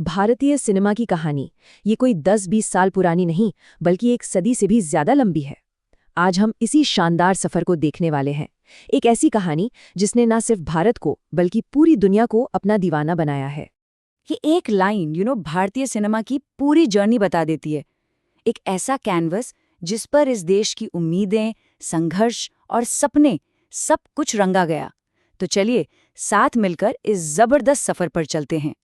भारतीय सिनेमा की कहानी ये कोई 10-20 साल पुरानी नहीं, बल्कि एक सदी से भी ज्यादा लंबी है। आज हम इसी शानदार सफर को देखने वाले हैं। एक ऐसी कहानी जिसने न सिर्फ भारत को बल्कि पूरी दुनिया को अपना दीवाना बनाया है। ये एक लाइन भारतीय सिनेमा की पूरी जर्नी बता देती है। एक ऐसा कैनवस जिस पर इस देश की उम्मीदें, संघर्ष और सपने सब कुछ रंगा गया। तो चलिए साथ मिलकर इस जबरदस्त सफर पर चलते हैं।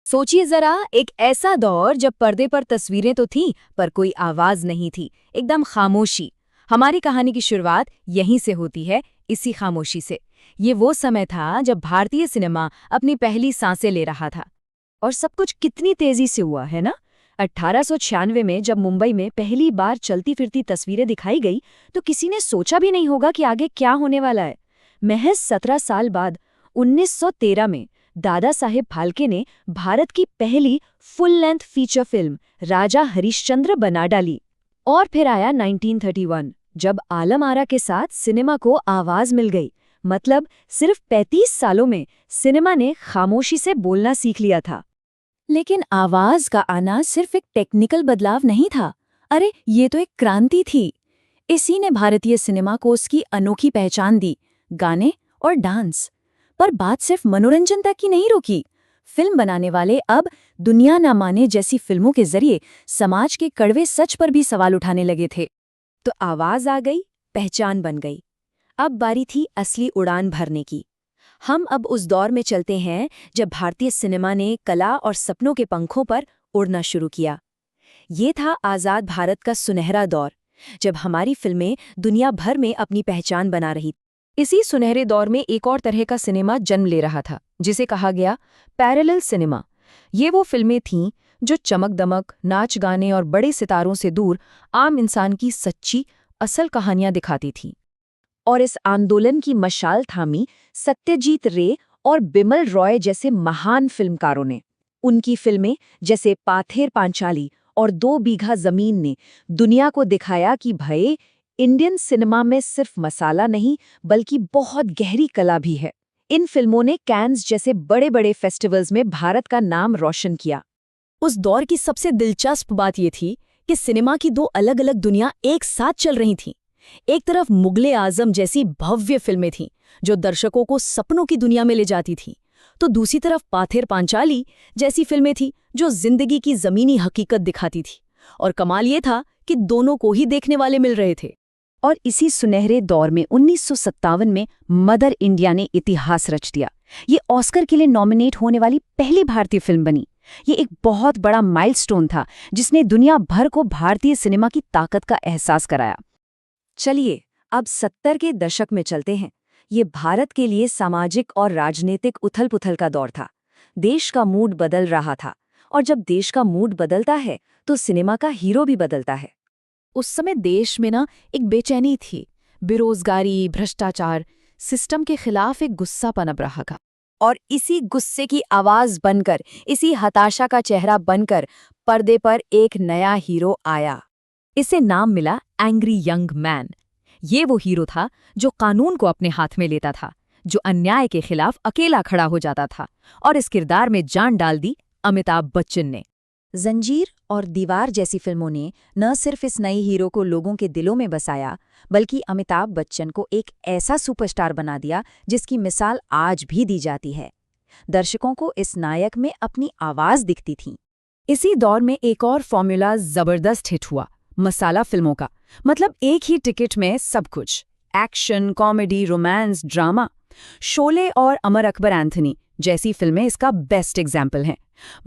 सोचिए जरा, एक ऐसा दौर जब पर्दे पर तस्वीरें तो थीं, पर कोई आवाज नहीं थी, एकदम खामोशी। हमारी कहानी की शुरुआत यहीं से होती है, इसी खामोशी से। ये वो समय था जब भारतीय सिनेमा अपनी पहली सांसें ले रहा था। और सब कुछ कितनी तेजी से हुआ है ना। 1896 में जब मुंबई में पहली बार चलती फिरती तस्वीरें दिखाई गई, तो किसी ने सोचा भी नहीं होगा कि आगे क्या होने वाला है। महज 17 साल बाद 1913 में दादा साहेब फाल्के ने भारत की पहली फुल लेंथ फीचर फिल्म राजा हरिश्चंद्र बना डाली। और फिर आया 1931, जब आलम आरा के साथ सिनेमा को आवाज मिल गई। मतलब सिर्फ 35 सालों में सिनेमा ने खामोशी से बोलना सीख लिया था। लेकिन आवाज का आना सिर्फ एक टेक्निकल बदलाव नहीं था। अरे ये तो एक क्रांति थी। इसी ने भारतीय सिनेमा को उसकी अनोखी पहचान दी, गाने और डांस। पर बात सिर्फ मनोरंजन तक ही नहीं रुकी। फिल्म बनाने वाले अब दुनिया ना माने जैसी फिल्मों के जरिए समाज के कड़वे सच पर भी सवाल उठाने लगे थे। तो आवाज आ गई, पहचान बन गई। अब बारी थी असली उड़ान भरने की। हम अब उस दौर में चलते हैं जब भारतीय सिनेमा ने कला और सपनों के पंखों पर उड़ना शुरू किया। ये था आज़ाद भारत का सुनहरा दौर, जब हमारी फिल्में दुनिया भर में अपनी पहचान बना रही। इसी सुनहरे दौर में एक और तरह का सिनेमा जन्म ले रहा था, जिसे कहा गया पैरेलल सिनेमा। ये वो फिल्में थीं जो चमक दमक, नाच गाने और बड़े सितारों से दूर आम इंसान की सच्ची असल कहानियां दिखाती थीं। और इस आंदोलन की मशाल थामी सत्यजीत रे और बिमल रॉय जैसे महान फिल्मकारों ने। उनकी फिल्में जैसे पाथेर पांचाली और 2 बीघा जमीन ने दुनिया को दिखाया कि भई इंडियन सिनेमा में सिर्फ मसाला नहीं, बल्कि बहुत गहरी कला भी है। इन फिल्मों ने कैन्स जैसे बड़े-बड़े फेस्टिवल्स में भारत का नाम रोशन किया। उस दौर की सबसे दिलचस्प बात ये थी कि सिनेमा की 2 अलग-अलग दुनिया एक साथ चल रही थीं। एक तरफ मुगले आजम जैसी भव्य फिल्में थीं, जो दर्शकों को सपनों की दुनिया में ले जाती थीं, तो दूसरी तरफ पाथेर पांचाली जैसी फिल्में थीं जो जिंदगी की जमीनी हकीकत दिखाती थी। और कमाल ये था कि दोनों को ही देखने वाले मिल रहे थे। और इसी सुनहरे दौर में 1957 में मदर इंडिया ने इतिहास रच दिया। ये ऑस्कर के लिए नॉमिनेट होने वाली पहली भारतीय फिल्म बनी। ये एक बहुत बड़ा माइलस्टोन था, जिसने दुनिया भर को भारतीय सिनेमा की ताकत का एहसास कराया। चलिए अब 70 के दशक में चलते हैं। ये भारत के लिए सामाजिक और राजनीतिक उथल-पुथल का दौर था। देश का मूड बदल रहा था, और जब देश का मूड बदलता है तो सिनेमा का हीरो भी बदलता है। उस समय देश में एक बेचैनी थी। बेरोजगारी, भ्रष्टाचार, सिस्टम के खिलाफ एक गुस्सा पनप रहा था। और इसी गुस्से की आवाज बनकर, इसी हताशा का चेहरा बनकर पर्दे पर एक नया हीरो आया। इसे नाम मिला एंग्री यंग मैन। ये वो हीरो था जो कानून को अपने हाथ में लेता था, जो अन्याय के खिलाफ अकेला खड़ा हो जाता था। और इस किरदार में जान डाल दी अमिताभ बच्चन ने। जंजीर और दीवार जैसी फिल्मों ने न सिर्फ इस नए हीरो को लोगों के दिलों में बसाया, बल्कि अमिताभ बच्चन को एक ऐसा सुपरस्टार बना दिया जिसकी मिसाल आज भी दी जाती है। दर्शकों को इस नायक में अपनी आवाज दिखती थी। इसी दौर में एक और फॉर्मूला जबरदस्त हिट हुआ, मसाला फिल्मों का। मतलब एक ही टिकट में सब कुछ, action, comedy, romance, drama. Sholay और अमर अकबर एंथनी जैसी फिल्में इसका बेस्ट एग्जाम्पल हैं।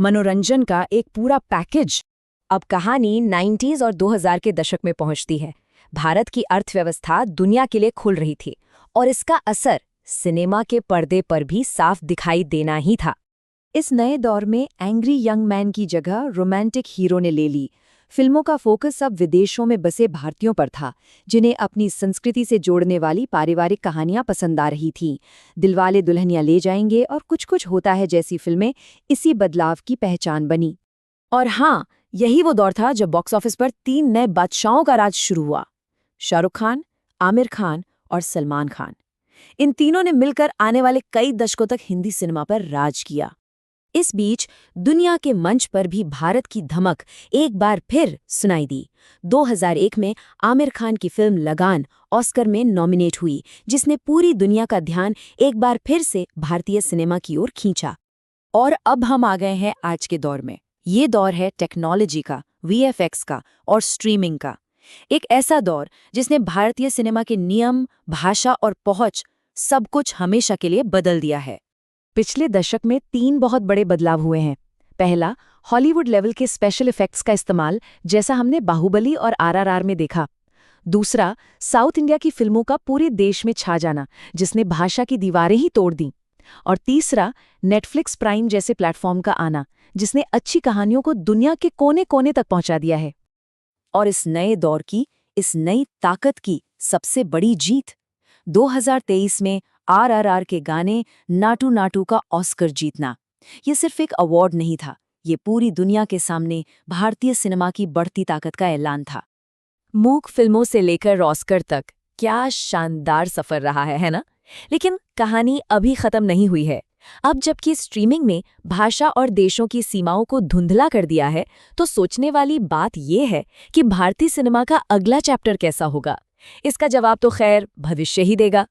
मनोरंजन का एक पूरा पैकेज। अब कहानी 90s और 2000 के दशक में पहुंचती है। भारत की अर्थव्यवस्था दुनिया के लिए खुल रही थी, और इसका असर सिनेमा के पर्दे पर भी साफ दिखाई देना ही था। इस नए दौर में एंग्री यंग मैन की जगह रोमांटिक हीरो ने ले ली। फिल्मों का फोकस अब विदेशों में बसे भारतीयों पर था, जिन्हें अपनी संस्कृति से जोड़ने वाली पारिवारिक कहानियां पसंद आ रही थीं। दिलवाले दुल्हनिया ले जाएंगे और कुछ कुछ होता है जैसी फिल्में इसी बदलाव की पहचान बनी। और हाँ, यही वो दौर था जब बॉक्स ऑफिस पर 3 नए बादशाहों का राज शुरू हुआ। शाहरुख खान, आमिर खान और सलमान खान। इन तीनों ने मिलकर आने वाले कई दशकों तक हिंदी सिनेमा पर राज किया। इस बीच दुनिया के मंच पर भी भारत की धमक एक बार फिर सुनाई दी। 2001 में आमिर खान की फिल्म लगान ऑस्कर में नॉमिनेट हुई, जिसने पूरी दुनिया का ध्यान एक बार फिर से भारतीय सिनेमा की ओर खींचा। और अब हम आ गए हैं आज के दौर में। ये दौर है टेक्नोलॉजी का, वीएफएक्स का और स्ट्रीमिंग का। एक ऐसा दौर जिसने भारतीय सिनेमा के नियम, भाषा और पहुंच सब कुछ हमेशा के लिए बदल दिया है। पिछले दशक में 3 बहुत बड़े बदलाव हुए हैं। पहला, हॉलीवुड लेवल के स्पेशल इफेक्ट्स का इस्तेमाल, जैसा हमने बाहुबली और आरआरआर में देखा। दूसरा, साउथ इंडिया की फिल्मों का पूरे देश में छा जाना, जिसने भाषा की दीवारें ही तोड़ दी। और तीसरा, नेटफ्लिक्स प्राइम जैसे प्लेटफॉर्म का आना, जिसने अच्छी कहानियों को दुनिया के कोने कोने तक पहुंचा दिया है। और इस नए दौर की, इस नई ताकत की सबसे बड़ी जीत 2023 में आरआरआर के गाने नाटू नाटू का ऑस्कर जीतना। ये सिर्फ एक अवार्ड नहीं था, ये पूरी दुनिया के सामने भारतीय सिनेमा की बढ़ती ताकत का ऐलान था। मूक फिल्मों से लेकर ऑस्कर तक क्या शानदार सफर रहा है ना? लेकिन कहानी अभी खत्म नहीं हुई है। अब जबकि स्ट्रीमिंग ने भाषा और देशों की सीमाओं को धुंधला कर दिया है, तो सोचने वाली बात यह है कि भारतीय सिनेमा का अगला चैप्टर कैसा होगा। इसका जवाब तो खैर भविष्य ही देगा।